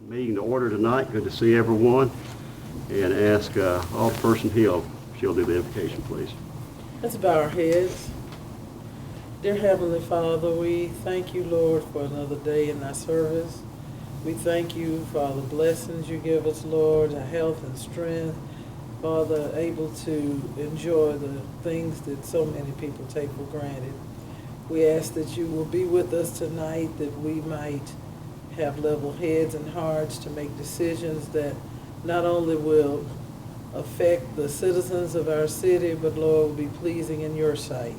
meeting to order tonight. Good to see everyone. And ask Alderperson Hill if she'll do the invocation, please. Let's bow our heads. Dear Heavenly Father, we thank you, Lord, for another day in thy service. We thank you for all the blessings you give us, Lord, our health and strength. Father, able to enjoy the things that so many people take for granted. We ask that you will be with us tonight, that we might have level heads and hearts to make decisions that not only will affect the citizens of our city, but Lord, will be pleasing in your sight.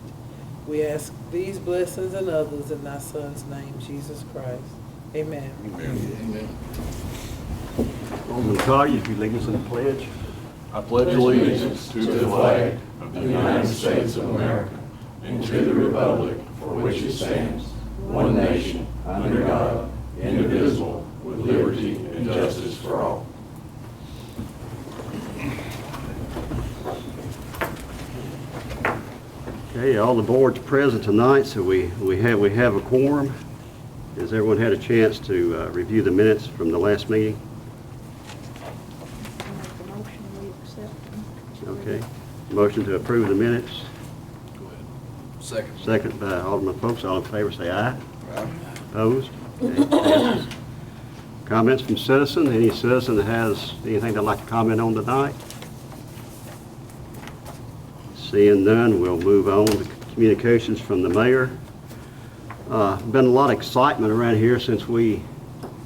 We ask these blessings and others in thy Son's name, Jesus Christ. Amen. Amen. Alderman Collier, if you lead us in the pledge. I pledge allegiance to the flag of the United States of America and to the republic for which it stands, one nation, under God, indivisible, with liberty and justice for all. Okay, all the boards present tonight, so we have a quorum. Has everyone had a chance to review the minutes from the last meeting? Okay. Motion to approve the minutes. Go ahead. Second. Second by Alderman Folks. All in favor say aye. Aye. Opposed? Okay, passes. Comments from citizen. Any citizen that has anything they'd like to comment on tonight? Seeing none, we'll move on to communications from the mayor. Been a lot of excitement around here since we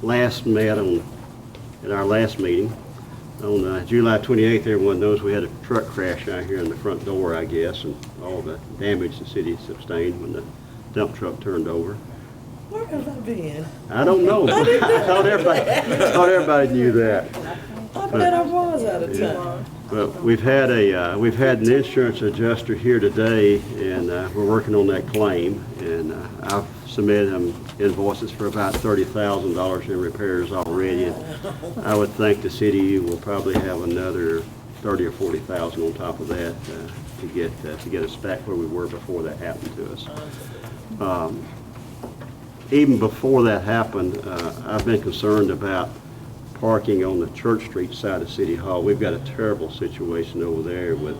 last met at our last meeting. On July 28th, everyone knows we had a truck crash out here in the front door, I guess, and all the damage the city sustained when the dump truck turned over. Where have I been? I don't know. thought everybody knew that. I bet I was out of town. But we've had an insurance adjuster here today, and we're working on that claim. And I've submitted them invoices for about $30,000 in repairs already. And I would think the city will probably have another 30 or 40,000 on top of that to get us back where we were before that happened to us. Even before that happened, I've been concerned about parking on the Church Street side of City Hall. We've got a terrible situation over there with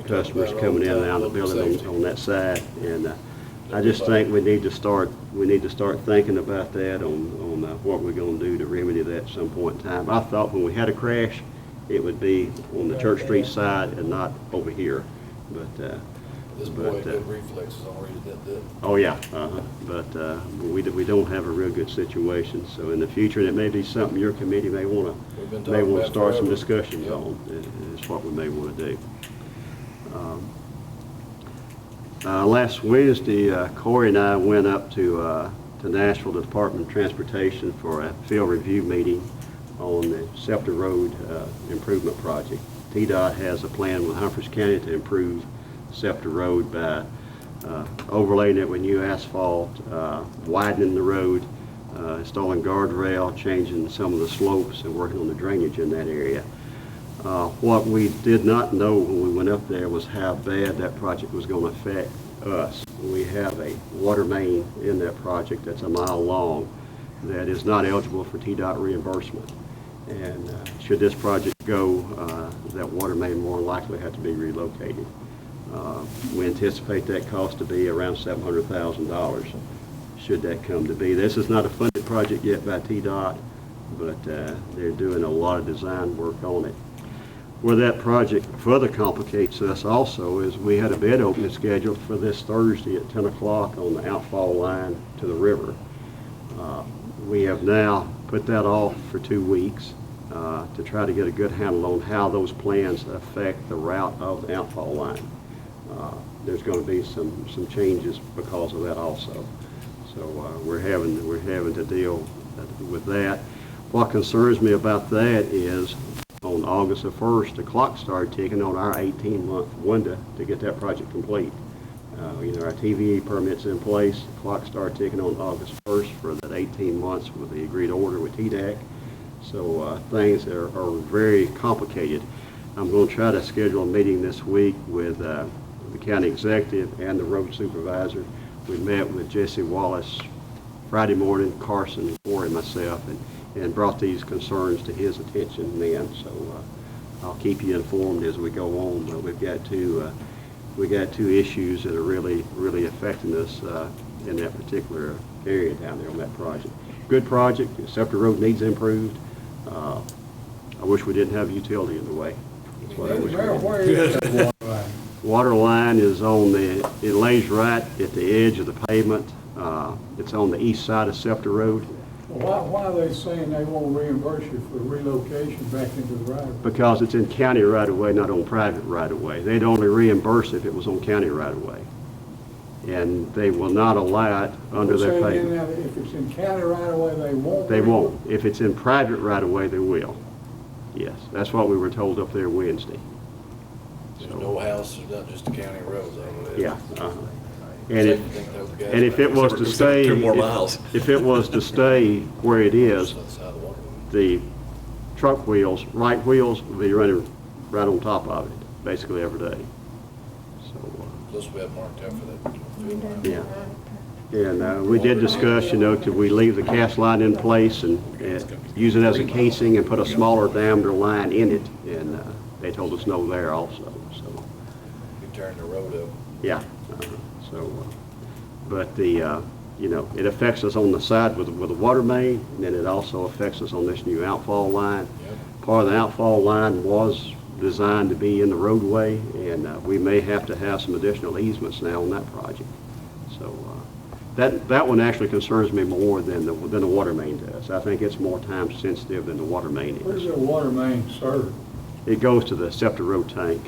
customers coming in and out of the building on that side, and I just think we need to start thinking about that on what we're going to do to remedy that at some point in time. I thought when we had a crash, it would be on the Church Street side and not over here, but This boy good reflexes already did that. oh yeah, but we don't have a real good situation. So in the future, and it may be something your committee may want to start some discussions on. Is what we may want to do. Last Wednesday, Corey and I went up to Nashville Department of Transportation for a field review meeting on the Scepter Road improvement project. TDOT has a plan with Humphreys County to improve Scepter Road by overlaying it with new asphalt, widening the road, installing guardrail, changing some of the slopes, and working on the drainage in that area. What we did not know when we went up there was how bad that project was going to affect us. We have a water main in that project that's a mile long that is not eligible for TDOT reimbursement. And should this project go, that water main more than likely have to be relocated. We anticipate that cost to be around $700,000 should that come to be. This is not a funded project yet by TDOT, but they're doing a lot of design work on it. Where that project further complicates us also is we had a bid opening scheduled for this Thursday at 10 o'clock on the outfall line to the river. We have now put that off for 2 weeks to try to get a good handle on how those plans affect the route of the outfall line. There's going to be some changes because of that also. So we're having to deal with that. What concerns me about that is on August the 1st, the clock started ticking on our 18-month window to get that project complete. Our TVA permit's in place. The clock started ticking on August 1st for that 18 months with the agreed order with TDAC. So things are very complicated. I'm going to try to schedule a meeting this week with the county executive and the road supervisor. We met with Jesse Wallace Friday morning, Carson, Corey, and myself, and and brought these concerns to his attention then. So I'll keep you informed as we go on. But we've got two issues that are really affecting us in that particular area down there on that project. Good project. Scepter Road needs improved. I wish we didn't have utility in the way. That's what I wish we did. Where is that water line? Water line is it lays right at the edge of the pavement. It's on the east side of Scepter Road. Well, why are they saying they won't reimburse you for relocation back into the right of way? Because it's in county right-of-way, not on private right-of-way. They'd only reimburse if it was on county right-of-way. And they will not allow it under their Saying payment. that if it's in county right of way, they won't? They won't. If it's in private right-of-way, they will. Yes, that's what we were told up there Wednesday. There's no houses, not just the county roads over there. Yeah. And if it was to stay, 2 more miles. if it was to stay where it is, South side of the water. the truck wheels, right wheels, will be running right on top of it, basically every day. So, Plus we have marked out for that. yeah. And we did discuss, could we leave the cast line in place and use it as a casing and put a smaller diameter line in it? And they told us no there also, so, We turned the road up. yeah. But it affects us on the side with the water main, and then it also affects us on this new outfall line. Yep. Part of the outfall line was designed to be in the roadway, and we may have to have some additional easements now on that project. So that one actually concerns me more than the water main does. I think it's more time sensitive than the water main Where's is. the water main served? It goes to the Scepter Road tank,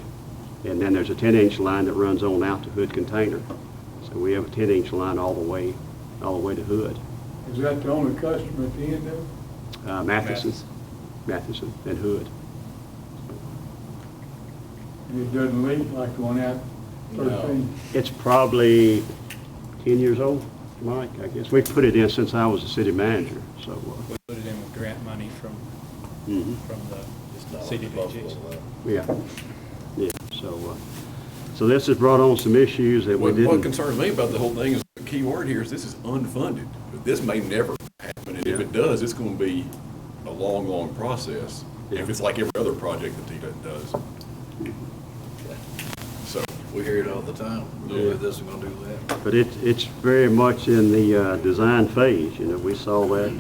and then there's a 10-inch line that runs on out to Hood Container. So we have a 10-inch line all the way to Hood. Is that the only customer at the end of it? Matheson and Hood. And it doesn't leak like the one out 13? It's probably 10 years old, Mike, I guess. We've put it in since I was the city manager, so. We put it in with grant money from Mhm. It's not like CDBG. Buffalo. Yeah, so this has brought on some issues that we What didn't. concerns me about the whole thing is, the key word here is this is unfunded. This may never happen, and if it does, it's gonna be a long, long process. If it's like every other project that TDOT does. So, We hear it all the time. We're gonna do this, we're gonna do that. But it's very much in the design phase, we saw that,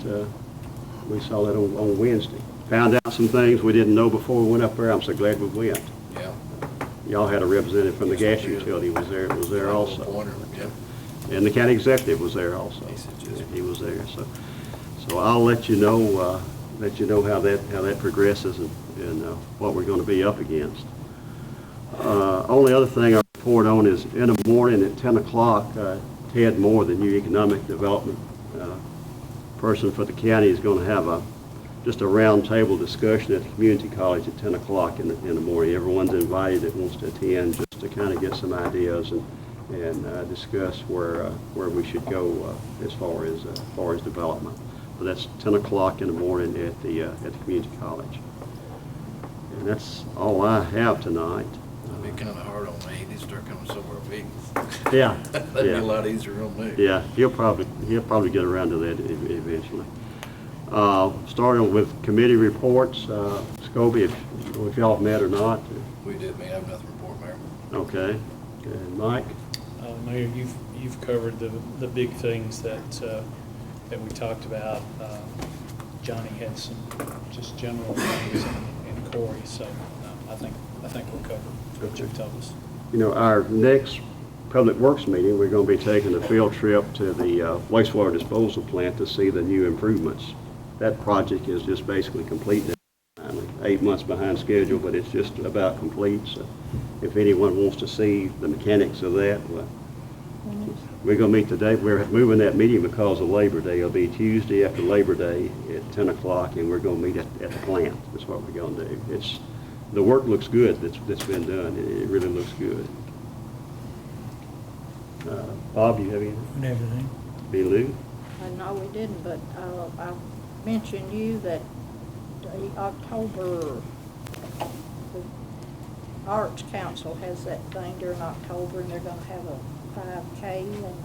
on Wednesday. Found out some things we didn't know before we went up there. I'm so glad we went. Yeah. Y'all had a representative from the gas utility was there also. Pointer, yeah. And the county executive was there also. He was there, so I'll let you know how that progresses and what we're gonna be up against. Only other thing I'll report on is in the morning at 10 o'clock, Ted Moore, the new economic development person for the county, is gonna have just a roundtable discussion at the community college at 10 o'clock in the morning. Everyone's invited that wants to attend, just to kind of get some ideas and discuss where we should go as far as development. So that's 10 o'clock in the morning at the community college. And that's all I have tonight. It'd be kind of hard on me. He needs to start coming somewhere big. Yeah. That'd be a lot easier on me. Yeah, he'll probably get around to that eventually. Starting with committee reports, Scobie, if y'all have met or not. We did, man. I have nothing to report, Mayor. Okay. And Mike? Mayor, you've covered the big things that we talked about. Johnny had some just general things and Corey, so I think we're covered, what you've told us. Our next Public Works meeting, we're going to be taking a field trip to the wastewater disposal plant to see the new improvements. That project is just basically complete now. 8 months behind schedule, but it's just about complete. So if anyone wants to see the mechanics of that, well, we're going to meet today. We're moving that meeting because of Labor Day. It'll be Tuesday after Labor Day at 10 o'clock, and we're going to meet at the plant. That's what we're going to do. The work looks good that's been done. It really looks good. Bob, you have anything? And everything. Lou? No, we didn't, but I mentioned you that the October, the Arts Council has that thing during October, and they're gonna have a 5K, and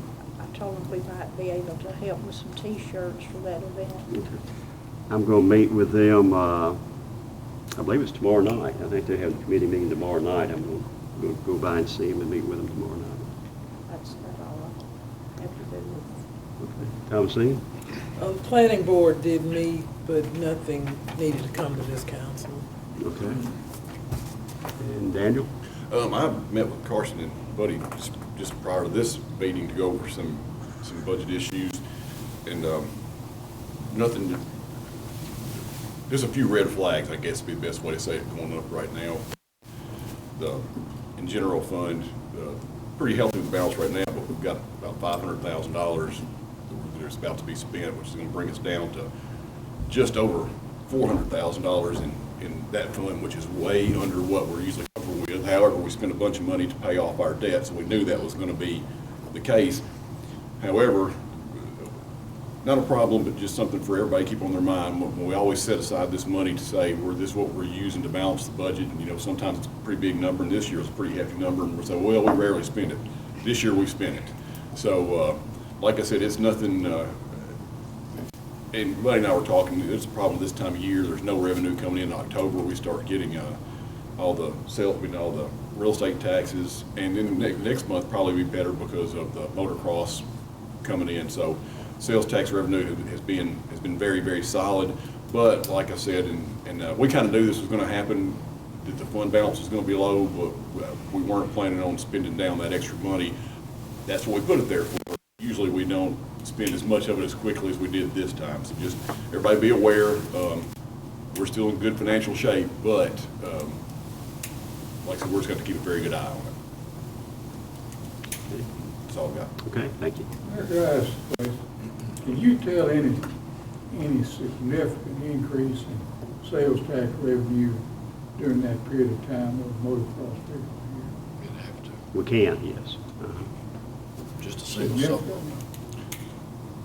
I told them we might be able to help with some T-shirts for that event. Okay. I'm going to meet with them, I believe it's tomorrow night. I think they have a committee meeting tomorrow night. I'm going to go by and see them and meet with them tomorrow night. That's about all I have to do with. Okay. Thomasine? The planning board did meet, but nothing needed to come to this council. Okay. And Daniel? I met with Carson and Buddy just prior to this meeting to go over some budget issues, and nothing, there's a few red flags, I guess would be the best way to say it, going up right now. In general fund, pretty healthy with the balance right now, but we've got about $500,000 that is about to be spent, which is going to bring us down to just over $400,000 in that fund, which is way under what we're usually comfortable with. However, we spent a bunch of money to pay off our debt, so we knew that was going to be the case. However, not a problem, but just something for everybody to keep on their mind. We always set aside this money to say, this is what we're using to balance the budget. And, sometimes it's a pretty big number, and this year it's a pretty hefty number, and we'll say, well, we rarely spend it. This year we spent it. So, like I said, it's nothing, and Buddy and I were talking, it's a problem this time of year. There's no revenue coming in October. We start getting all the real estate taxes, and then next month probably be better because of the motocross coming in. So sales tax revenue has been very, very solid. But like I said, and we kind of knew this was going to happen, that the fund balance was going to be low, but we weren't planning on spending down that extra money. That's what we put it there for. Usually we don't spend as much of it as quickly as we did this time. So just everybody be aware, we're still in good financial shape, but like I said, we're just going to keep a very good eye on it. That's all I've got. Okay, thank you. Guys, can you tell any significant increase in sales tax revenue during that period of time of motocross vehicles You'd have to, We can, yes. just to here? see what's up.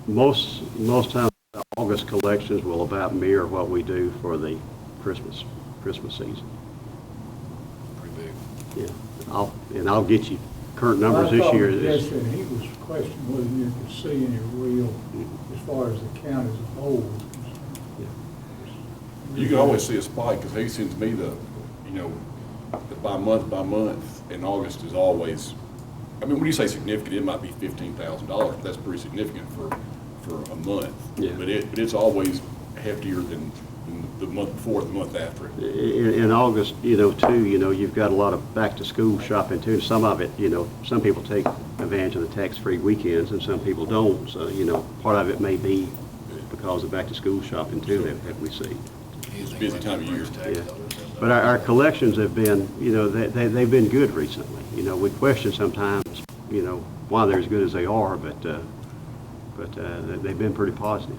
Most times, the August collections will about mirror what we do for the Christmas season. Pretty big. Yeah, I'll get you current numbers this year. Yes, and he was questioning whether you could see any real, as far as the county as a whole is concerned. You can always see a spike because he sends me the by month, and August is always, I mean, when you say significant, it might be $15,000, but that's pretty significant for a month. Yeah. But it's always heftier than the month before, the month after it. In August, too, you've got a lot of back-to-school shopping, too. Some of it, some people take advantage of the tax-free weekends, and some people don't. So, part of it may be because of back-to-school shopping, too, that we see. It's a busy time of year. Yeah. But our collections have been, they've been good recently. We question sometimes, why they're as good as they are, but they've been pretty positive.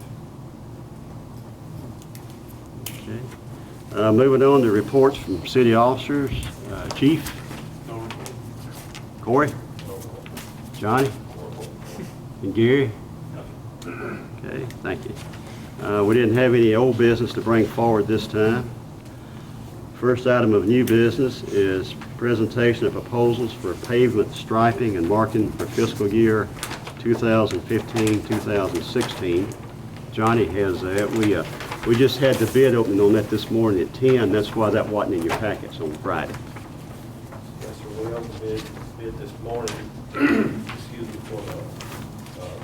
Okay. Moving on to reports from city officers. Chief? Corey? Johnny? And Gary? Okay, thank you. We didn't have any old business to bring forward this time. First item of new business is presentation of proposals for pavement striping and marking for fiscal year 2015-2016. Johnny has that. We just had the bid opening on that this morning at 10. That's why that wasn't in your packets on Friday. Yes, sir, we opened the bid this morning, excuse me, for the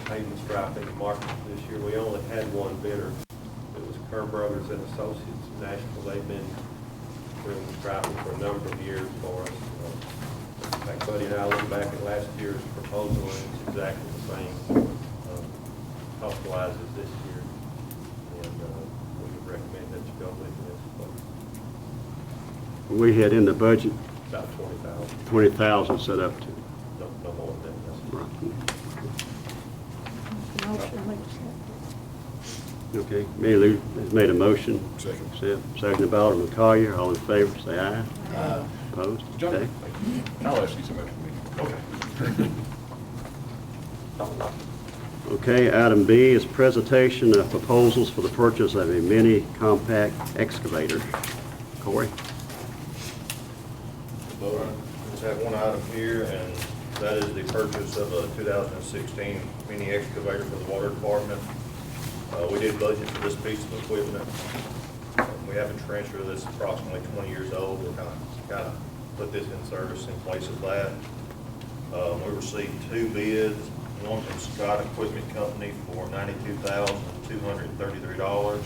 pavement striping and marking this year. We only had one bidder. It was Kerr Brothers and Associates of Nashville. They've been doing the striping for a number of years for us. In fact, Buddy and I looked back at last year's proposal, and it's exactly the same cost-wise as this year. And we would recommend that you go with this. But We had in the budget about 20,000. 20,000 set up to. No more than that. Right. Motion, make Okay, Mary Lou has made a motion. Second. Seconded by Alderman Collier. All in favor, say aye. Aye. Opposed? John, Okay. I'll ask you something. Okay. Okay, item B is presentation of proposals for the purchase of a mini compact excavator. Corey? Just have one item here, and that is the purchase of a 2016 mini excavator for the water department. We did budget for this piece of equipment. We have a trencher that's approximately 20 years old. We're kind of put this in service in place of that. We received 2 bids, one from Scott Equipment Company for $92,233.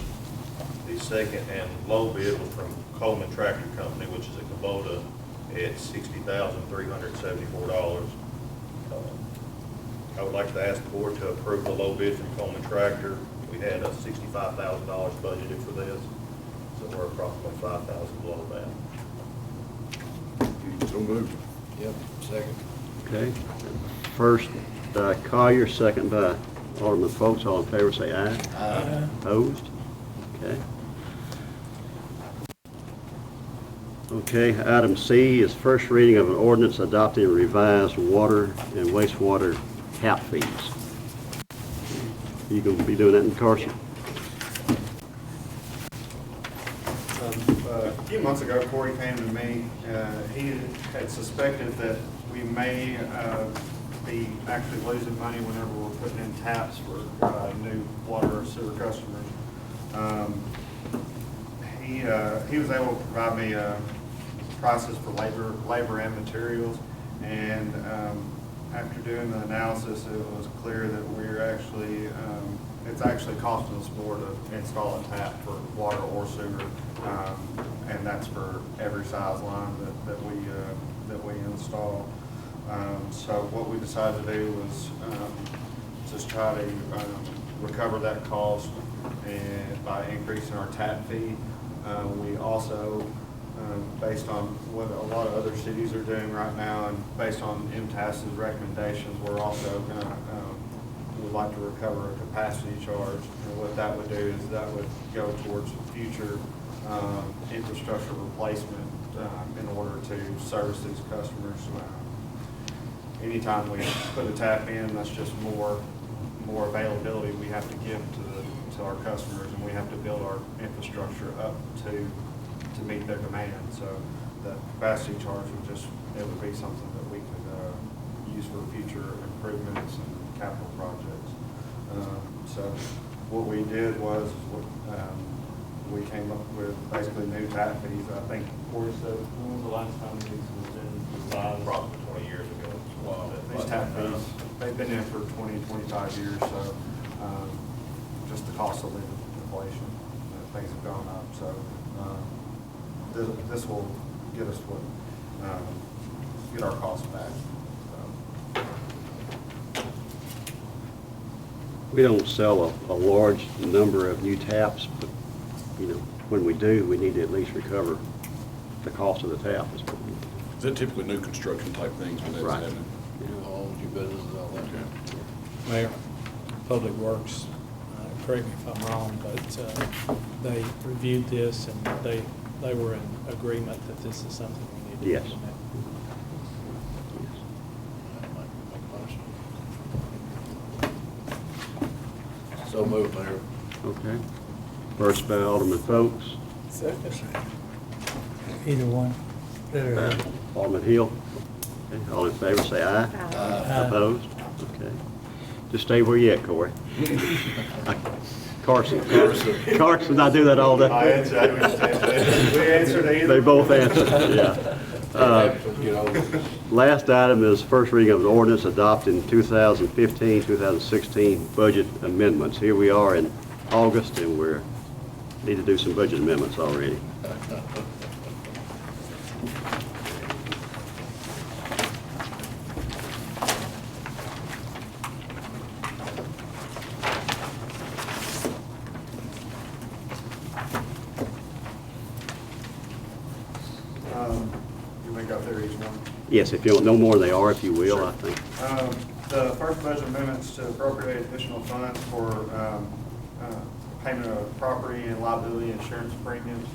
The second and low bid was from Coleman Tractor Company, which is a Kubota, at $60,374. I would like to ask the board to approve the low bid from Coleman Tractor. We had $65,000 budgeted for this, so we're approximately $5,000 below that. So moved. Yep, second. Okay. First, Collier, second by Alderman Folks. All in favor, say aye. Aye. Opposed? Okay. Okay, item C is first reading of an ordinance adopting revised water and wastewater tap fees. You gonna be doing that in Carson? A few months ago, Corey came to me. He had suspected that we may be actually losing money whenever we're putting in taps for new water or sewer customers. He was able to provide me prices for labor and materials, and after doing the analysis, it was clear that we're actually it's actually costing us more to install a tap for water or sewer, and that's for every size line that we install. So what we decided to do was just try to recover that cost and by increasing our tap fee. We also, based on what a lot of other cities are doing right now, and based on MTAS's recommendations, we're also going to would like to recover a capacity charge. And what that would do is that would go towards future infrastructure replacement in order to service these customers. Anytime we put a tap in, that's just more availability we have to give to our customers, and we have to build our infrastructure up to meet their demand. So the capacity charge would be something that we could use for future improvements and capital projects. So what we did was we came up with basically new tap fees. I think Corey said, when was the last time these was in revised? Approximately 20 years ago. Wow. These tap fees, they've been in for 20, 25 years, so just the cost of living, inflation, things have gone up. So this will get us get our costs back. We don't sell a large number of new taps, but, when we do, we need to at least recover the cost of the tap. Is that typically new construction type things when that's Right. happening? New homes, new businesses, all that. Okay. Mayor, Public Works, correct me if I'm wrong, but they reviewed this and they were in agreement that this is something we need to Yes. implement. So moved, Mayor. Okay. First by Alderman Folks, Either one. by Alderman Hill. Okay. All in favor, say aye. Aye. Opposed? Okay. Just stay where you at, Corey. Carson, I do that all I day. answered either. They both answered, yeah. Get over. Last item is first reading of an ordinance adopting 2015-2016 budget amendments. Here we are in August, and we need to do some budget amendments already. You may go through each one. Yes, if you don't know more, they are, if you will, I think. The first budget amendments to appropriate additional funds for payment of property and liability insurance premiums.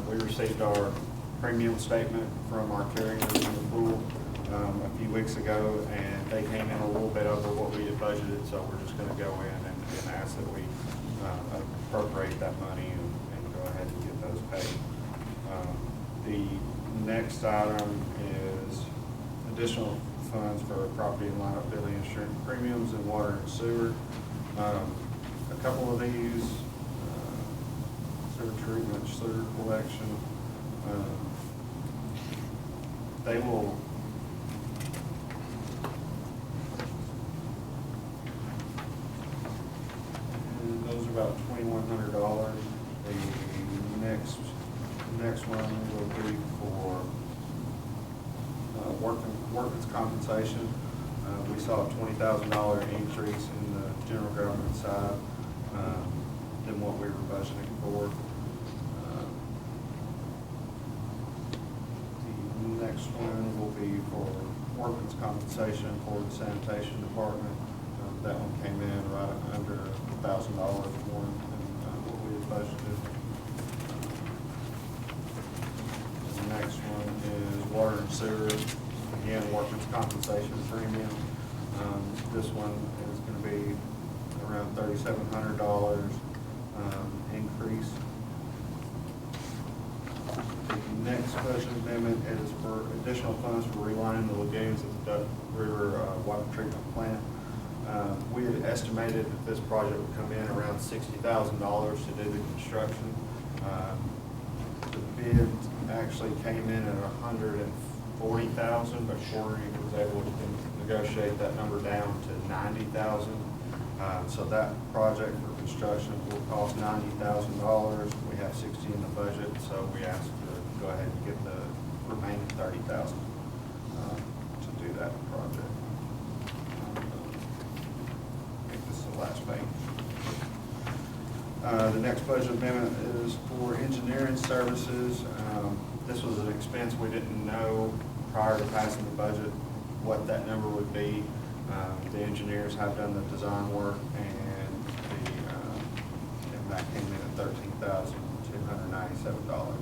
We received our premium statement from our carriers in the pool a few weeks ago, and they came in a little bit over what we had budgeted, so we're just going to go in and ask that we appropriate that money and go ahead and get those paid. The next item is additional funds for property and liability insurance premiums and water and sewer. a couple of these, sewer treatment, sewer collection, they will, and those are about $2,100. The next one will be for workers' compensation. We saw a $20,000 increase in the general government side than what we were budgeting for. The next one will be for workers' compensation for the sanitation department. That one came in right under $1,000 more than what we had budgeted. The next one is water and sewer. Again, workers' compensation premium. This one is going to be around $3,700 increase. The next budget amendment is for additional funds for relining the lagoons at the Duck River water treatment plant. We had estimated that this project would come in around $60,000 to do the construction. The bid actually came in at $140,000, but Corey was able to negotiate that number down to $90,000. So that project for construction will cost $90,000. We have $60,000 in the budget, so we asked to go ahead and get the remaining $30,000 to do that project. I think this is the last page. The next budget amendment is for engineering services. This was an expense we didn't know prior to passing the budget what that number would be. The engineers have done the design work, and that came in at $13,297.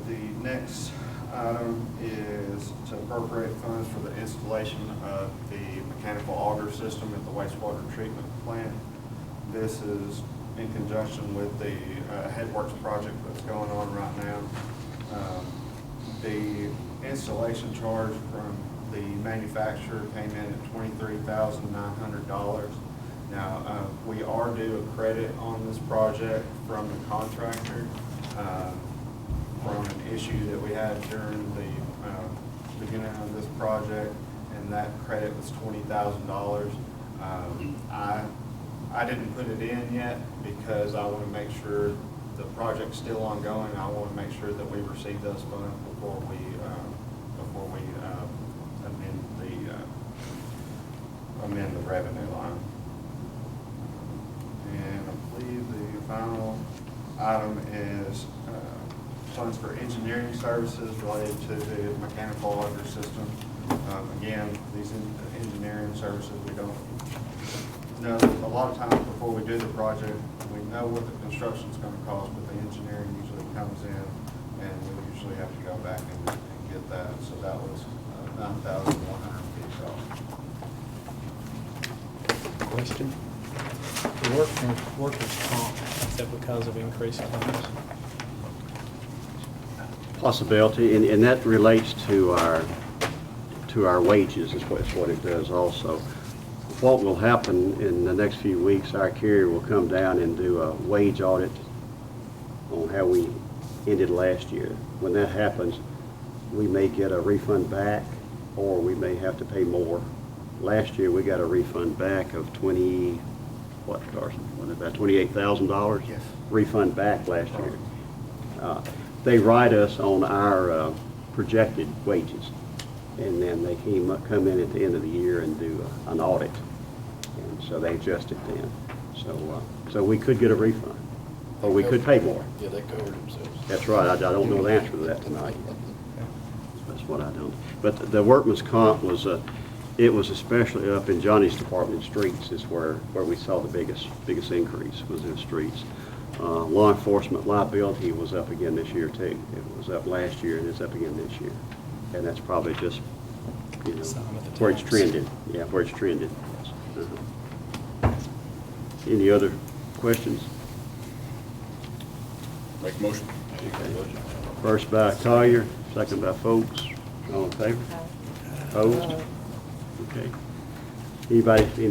The next item is to appropriate funds for the installation of the mechanical auger system at the wastewater treatment plant. This is in conjunction with the Headworks project that's going on right now. The installation charge from the manufacturer came in at $23,900. Now, we are due a credit on this project from the contractor from an issue that we had during the beginning of this project, and that credit was $20,000. I didn't put it in yet because I want to make sure the project's still ongoing. I want to make sure that we receive those funds before we amend the revenue line. And I believe the final item is funds for engineering services related to the mechanical auger system. Again, these engineering services, we don't know. A lot of times before we do the project, we know what the construction is going to cost, but the engineering usually comes in, and we usually have to go back and get that. So that was $9,150. Question? The workers' comp, Is that because of increased claims? Possibility, and that relates to our wages is what it does also. What will happen in the next few weeks, our carrier will come down and do a wage audit on how we ended last year. When that happens, we may get a refund back, or we may have to pay more. Last year, we got a refund back of about $28,000? Yes. Refund back last year. They write us on our projected wages, and then they come in at the end of the year and do an audit, and so they adjust it then. So we could get a refund, or we could pay more. Yeah, they covered themselves. That's right. I don't know the answer to that tonight. That's what I don't. But the workman's comp was it was especially up in Johnny's department, streets, is where we saw the biggest increase was in streets. Law enforcement liability was up again this year too. It was up last year and it's up again this year. And that's probably just, where it's trended. Yeah, where it's trended. Yes. Any other questions? Make a motion. First by Collier, second by Folks. All in favor? Opposed? Okay. Any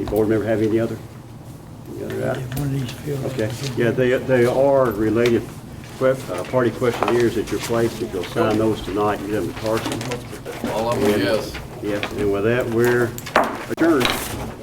board member have any other You got it out? One of these filled. Okay, yeah, they are related party questionnaires at your place. If you'll sign those tonight, you give them to Carson. All of them, yes. Yes, and with that, we're adjourned.